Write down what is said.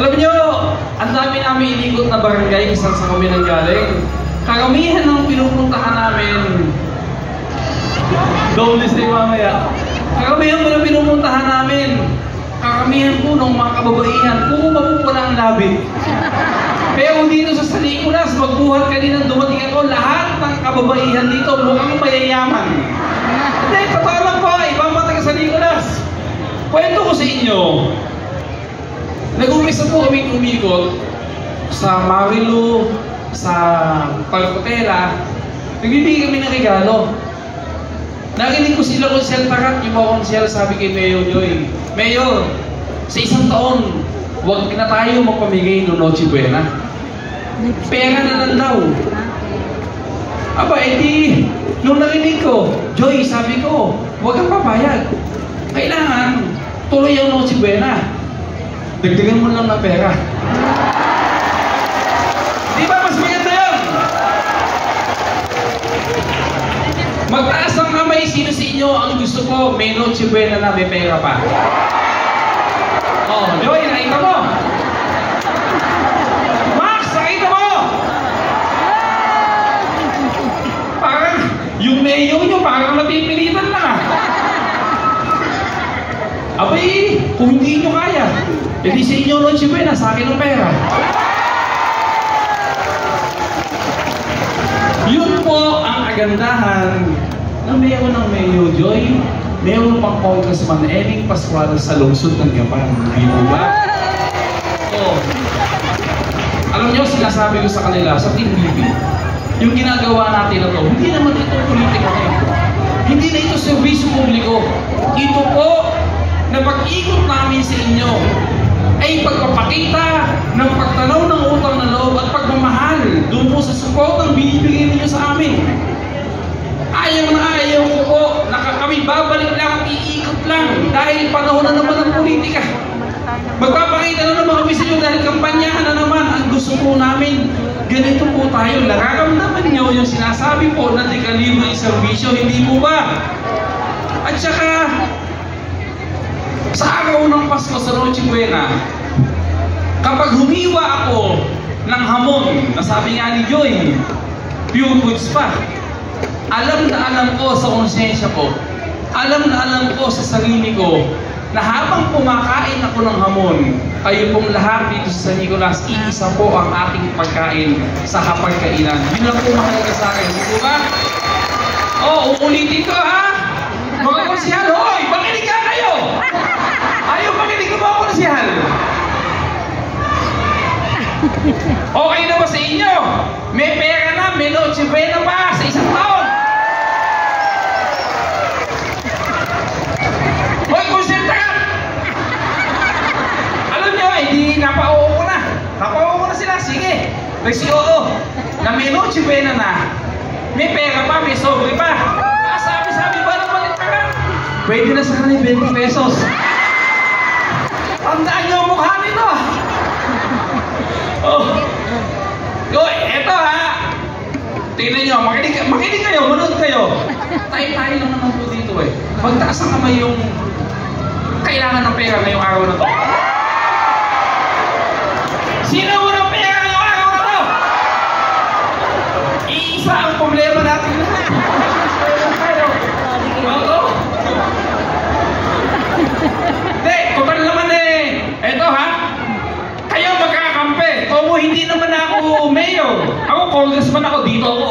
Alam nyo, ang dami namin inikot na barangay isang sa kami nang galing. Karamihan ng pinupuntahan namin, dobles din mamaya. Karamihan po ng pinupuntahan namin, karamihan po ng mga kababaihan, puro mapupula ang labi. Pero dito sa San Nicolas, magbuhat kaninang dumating ako, lahat ng kababaihan dito mukhang mayayaman. Hindi, totoo lang po, ibang mata ka sa Nicolas. Kwento ko sa inyo, nag-umpisa po kaming umikot sa Marilu, sa Pagkotela, nagbibigay kami ng regalo. Narinig ko sila Konsel Tarat, yung mga konsel, sabi kay Mayor Joy, Mayor, sa isang taon, huwag na tayo magpamigay ng Noche Buena. Pera na lang daw. Aba, edi, nung narinig ko, Joy, sabi ko, huwag kang papayag. Kailangan, tuloy ang Noche Buena. Dagdagan mo lang ng pera. Di ba mas maganda yun? Magtaas ang kamay, sino sa inyo ang gusto ko may Noche Buena na may pera pa? Oh, Joy, nakita mo? Max, nakita mo? Parang, yung mayo nyo, parang napipilitan na. Abay, kung hindi nyo kaya, hindi sa inyo Noche Buena, sa akin ang pera. Yun po ang kagandahan na mayroon ng Mayo Joy, mayroon pang Congressman Eling Pascual sa lungsod ng Gapan. Di mo ba? Oh. Alam niyo, sinasabi ko sa kanila, sa Team BB, yung ginagawa natin na to, hindi naman ito politika na ito. Hindi na ito serbisyo publiko. Ito po na pag-ikot namin sa inyo ay pagpapakita ng pagtanaw ng utang na loob at pagmamahal doon po sa support ng binibigay ninyo sa amin. Ayaw na ayaw ko po na kami babalik lang at iikot lang dahil panahon na naman ng politika. Magpapakita na naman kami sa inyo dahil kampanyahan na naman ang gusto po namin. Ganito po tayo. Nararamdaman nyo yung sinasabi po na dekalibre ng serbisyo, hindi po ba? At saka, sa araw ng Pasko sa Noche Buena, kapag humiwa ako ng hamon, nasabi nga ni Joy, pure goods pa, alam na alam ko sa konsensya ko, alam na alam ko sa sarili ko, na habang kumakain ako ng hamon, kayo pong lahat dito sa San Nicolas, iisa po ang aking pagkain sa hapagkainan. Yun lang po mahalaga sa akin, di ba? Oh, uulitin ko ha! Mga konsihal, hoy! Makinig ka kayo! Ayaw makinig ko mga konsihal! Okay na ba sa inyo? May pera na, may Noche Buena pa sa isang taon! Hoy, Konsel Tarat! Alam nyo, hindi napao ko na. Napao ko na sila, sige. Nagsi-oo na may Noche Buena na. May pera pa, may sobre pa. Sabi ba naman yung Tarat? Pwede na sa kanil 20 pesos. Tandaan nyo ang mukha nito. Oh. Goy, eto ha. Tingnan nyo, makinig kayo, manood kayo. Tayo-tayo lang naman po dito eh. Magtaas ang kamay yung kailangan ng pera ngayong araw na to. Sino mo ng pera ngayong araw na to? Iisa ang problema natin. Oo. Hindi, total naman eh. Eto ha. Kayo magkakampi. Kung hindi naman ako mayor, ako congressman ako, dito ako.